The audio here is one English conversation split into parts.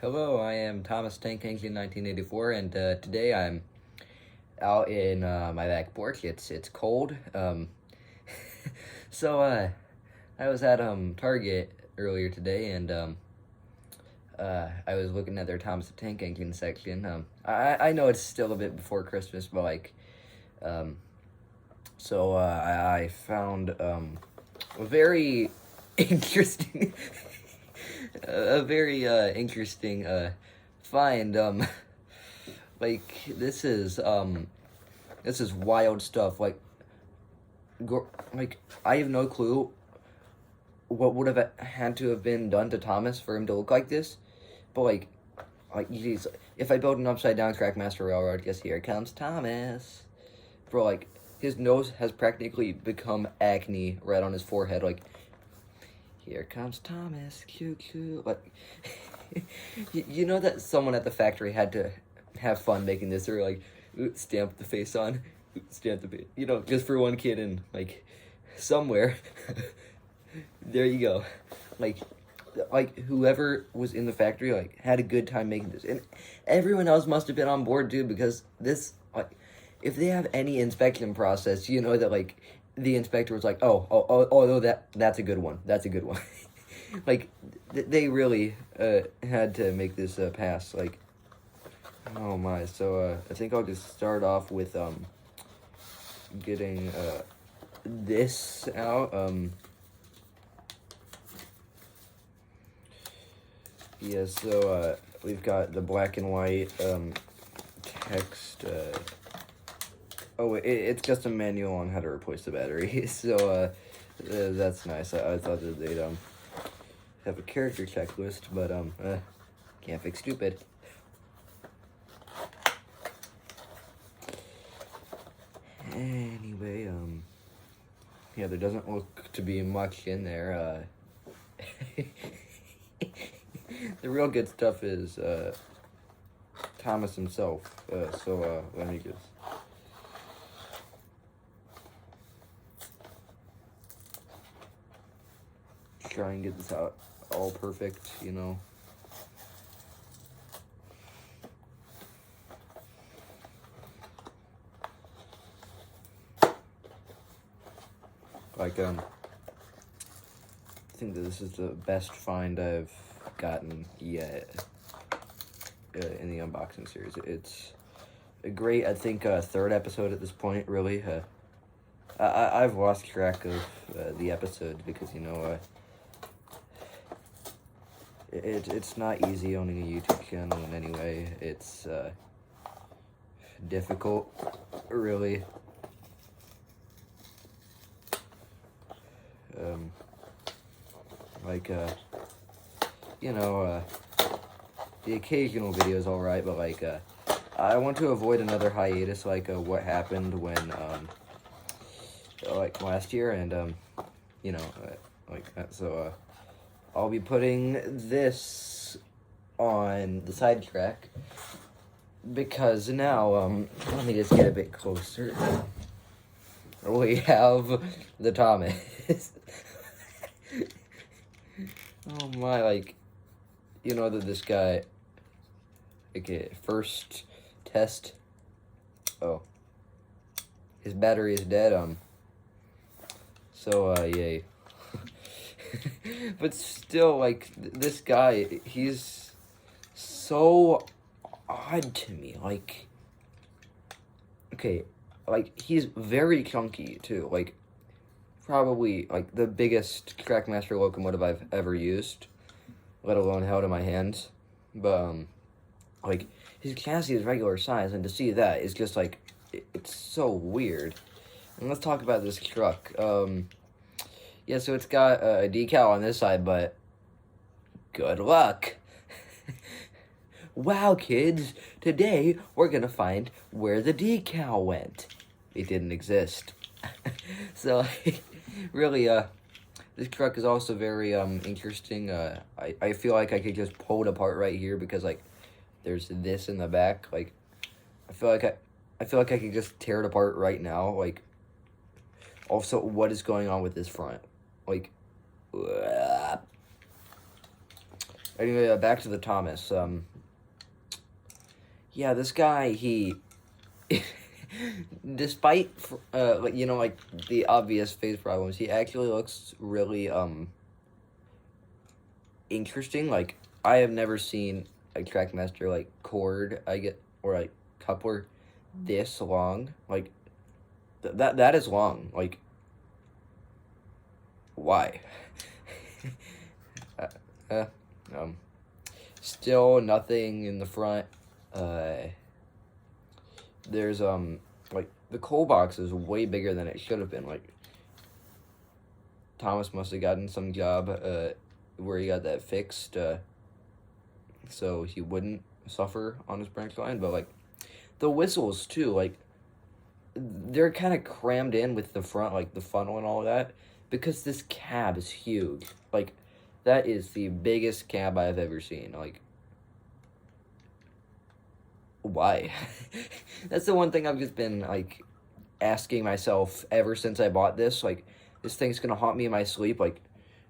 Hello, I am Thomas Tank Engine 1984, and today I'm out in my back porch. It's cold. So I was at Target earlier today, and I was looking at their Thomas the Tank Engine section. I know it's still a bit before Christmas, but um, I found a very interesting a very interesting find. Like this is wild stuff. Like I have no clue what would have had to have been done to Thomas for him to look like this, but geez, if I build an upside down Trackmaster Railroad, guess here comes Thomas. Bro, like his nose has practically become acne right on his forehead. Like, here comes Thomas, cute, cute. Like, you know that someone at the factory had to have fun making this, or like stamp the face on, stamp the face, just for one kid and like somewhere. There you go. Like whoever was in the factory like had a good time making this, and everyone else must have been on board too, because this, like, if they have any inspection process, you know that like the inspector was like, oh, that's a good one. That's a good one. Like, they really had to make this pass. Like, oh my. So I think I'll just start off with getting this out. Yeah. So we've got the black and white text. Oh, it's just a manual on how to replace the battery. So that's nice. I thought that they'd have a character checklist, but can't fix stupid. Anyway, yeah, there doesn't look to be much in there. The real good stuff is Thomas himself. So let me just. Try and get this out all perfect, Like, I think that this is the best find I've gotten yet in the unboxing series. It's a great, I think, third episode at this point, really. I've lost track of the episode because, it's not easy owning a YouTube channel in any way. It's difficult, really. The occasional video is alright, but I want to avoid another hiatus like what happened when like last year, and so I'll be putting this on the sidetrack because now let me just get a bit closer. We have the Thomas. Oh my, like, that this guy, okay, first test, oh, his battery is dead, so, yay. But still, like, this guy, he's so odd to me, like, okay, like, he's very chunky, too, like, probably, like, the biggest Trackmaster locomotive I've ever used, let alone held in my hands, but, like, his chassis is regular size, and to see that is just, like, it's so weird. And let's talk about this truck. Yeah, so it's got a decal on this side, but good luck. Wow, kids, today we're gonna find where the decal went. It didn't exist. So, really, this truck is also very interesting. I feel like I could just pull it apart right here because, like, there's this in the back. Like, I feel like I could just tear it apart right now. Like, also, what is going on with this front? Like, Anyway, back to the Thomas. Yeah, this guy, he, despite, like, you know, like, the obvious face problems, he actually looks really, interesting. Like, I have never seen a Trackmaster, like, cord, or, like, coupler this long. Like, that is long. Like, why? uh, uh, um, Still nothing in the front. There's like the coal box is way bigger than it should have been. Like Thomas must have gotten some job where he got that fixed so he wouldn't suffer on his branch line. But like the whistles too, like they're kind of crammed in with the front, like the funnel and all that, because this cab is huge. Like that is the biggest cab I've ever seen. Like, why? That's the one thing I've just been, like, asking myself ever since I bought this. Like, this thing's gonna haunt me in my sleep. Like,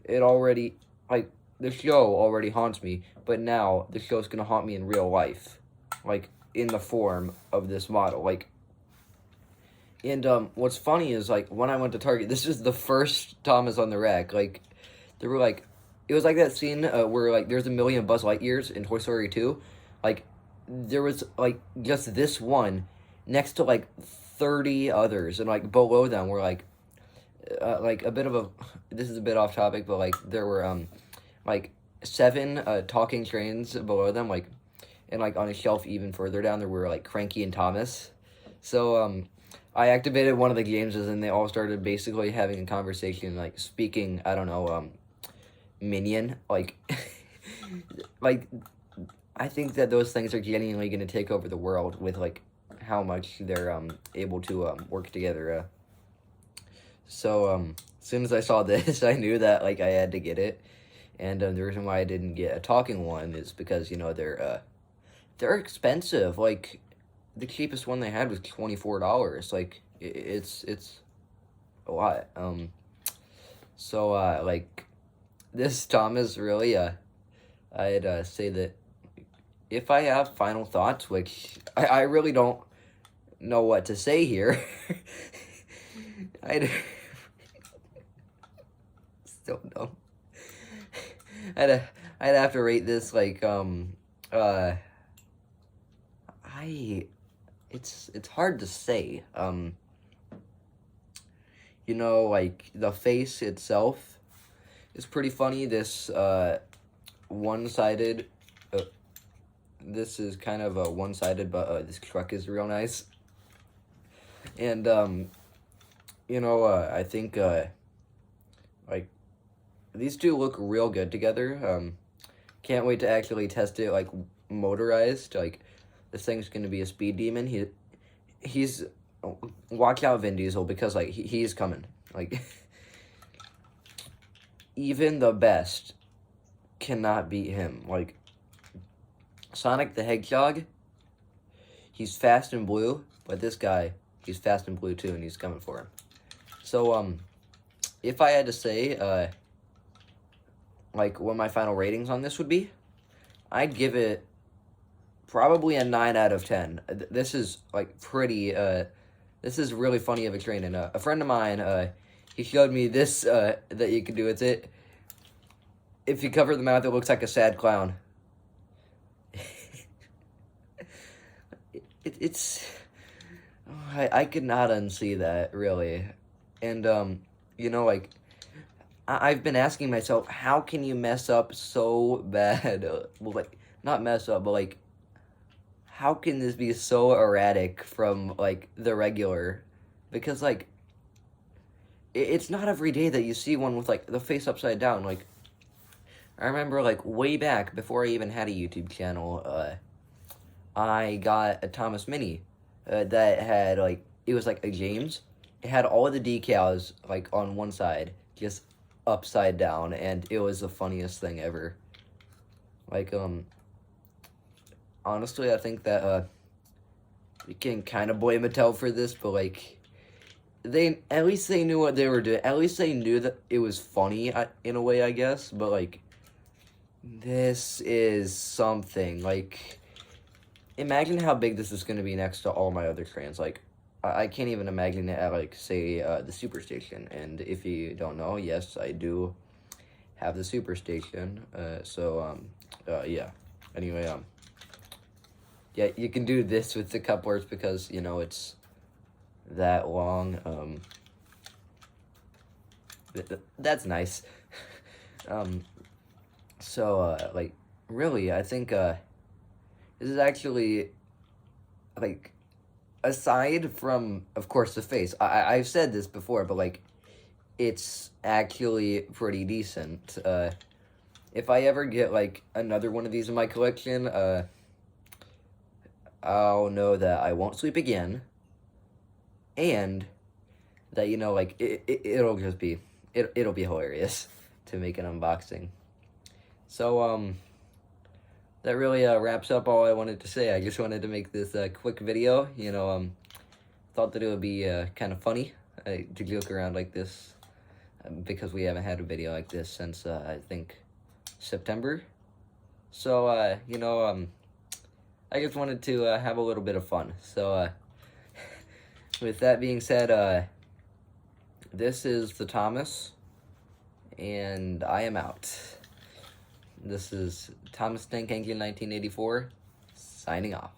it already, like, the show already haunts me, but now the show's gonna haunt me in real life. Like, in the form of this model. Like, and, what's funny is, like, when I went to Target, this is the first Thomas on the rack. Like, there were, like, it was like that scene where, like, there's a million Buzz Lightyears in Toy Story 2. Like, there was, like, just this one next to, like, 30 others. And, like, below them were, like, a bit of a... This is a bit off topic, but, like, there were, like, 7 talking trains below them, like, and, like, on a shelf even further down, there were, like, Cranky and Thomas. So, I activated one of the games, and they all started basically having a conversation, like, speaking, I don't know, Minion, like, like, I think that those things are genuinely going to take over the world with, like, how much they're, able to, work together, So, as soon as I saw this, I knew that, like, I had to get it, and, the reason why I didn't get a talking one is because, you know, they're expensive. Like, the cheapest one they had was $24, like, it's a lot, so, like, this Thomas really, I'd, say that if I have final thoughts, which I really don't know what to say here, I'd still don't. I'd have to rate this like it's hard to say. You know, like the face itself is pretty funny. This one-sided. This is kind of a one-sided, but this truck is real nice. And you know, I think like these two look real good together. Can't wait to actually test it like motorized. Like this thing's gonna be a speed demon. He's watch out, Vin Diesel, because like he's coming. Like even the best cannot beat him. Like Sonic the Hedgehog, he's fast and blue, but this guy, he's fast and blue too, and he's coming for him. So if I had to say like what my final ratings on this would be, I'd give it probably a 9 out of 10. This is like pretty this is really funny of a train, and a friend of mine he showed me this that you can do with it. If you cover the mouth, it looks like a sad clown. It's I could not unsee that, really. And you know, like I've been asking myself, how can you mess up so bad? Well, like not mess up, but like how can this be so erratic from like the regular? Because like it's not every day that you see one with like the face upside down. Like I remember like way back before I even had a YouTube channel, I got a Thomas Mini that had like, it was like a James. It had all the decals like on one side, just upside down, and it was the funniest thing ever. Like honestly, I think that you can kind of blame Mattel for this, but like at least they knew what they were doing. At least they knew that it was funny in a way, I guess. But like This is something. Like, imagine how big this is going to be next to all my other trains. Like, I can't even imagine it at, like, say, the Superstation. And if you don't know, yes, I do have the Superstation. Yeah. Anyway, yeah, you can do this with the couplers because, you know, it's that long. That's nice. um, like, really, I think, this is actually, like, aside from, of course, the face. I've said this before, but, like, it's actually pretty decent. If I ever get, like, another one of these in my collection, I'll know that I won't sleep again, and that, you know, like, it'll just be, it'll be hilarious to make an unboxing. So, that really, wraps up all I wanted to say. I just wanted to make this, quick video, you know, thought that it would be, kind of funny, to joke around like this, because we haven't had a video like this since, I think, September. So, you know, I just wanted to, have a little bit of fun. So, with that being said, this is the Thomas, and I am out. This is Thomas Tank Engine 1984, signing off.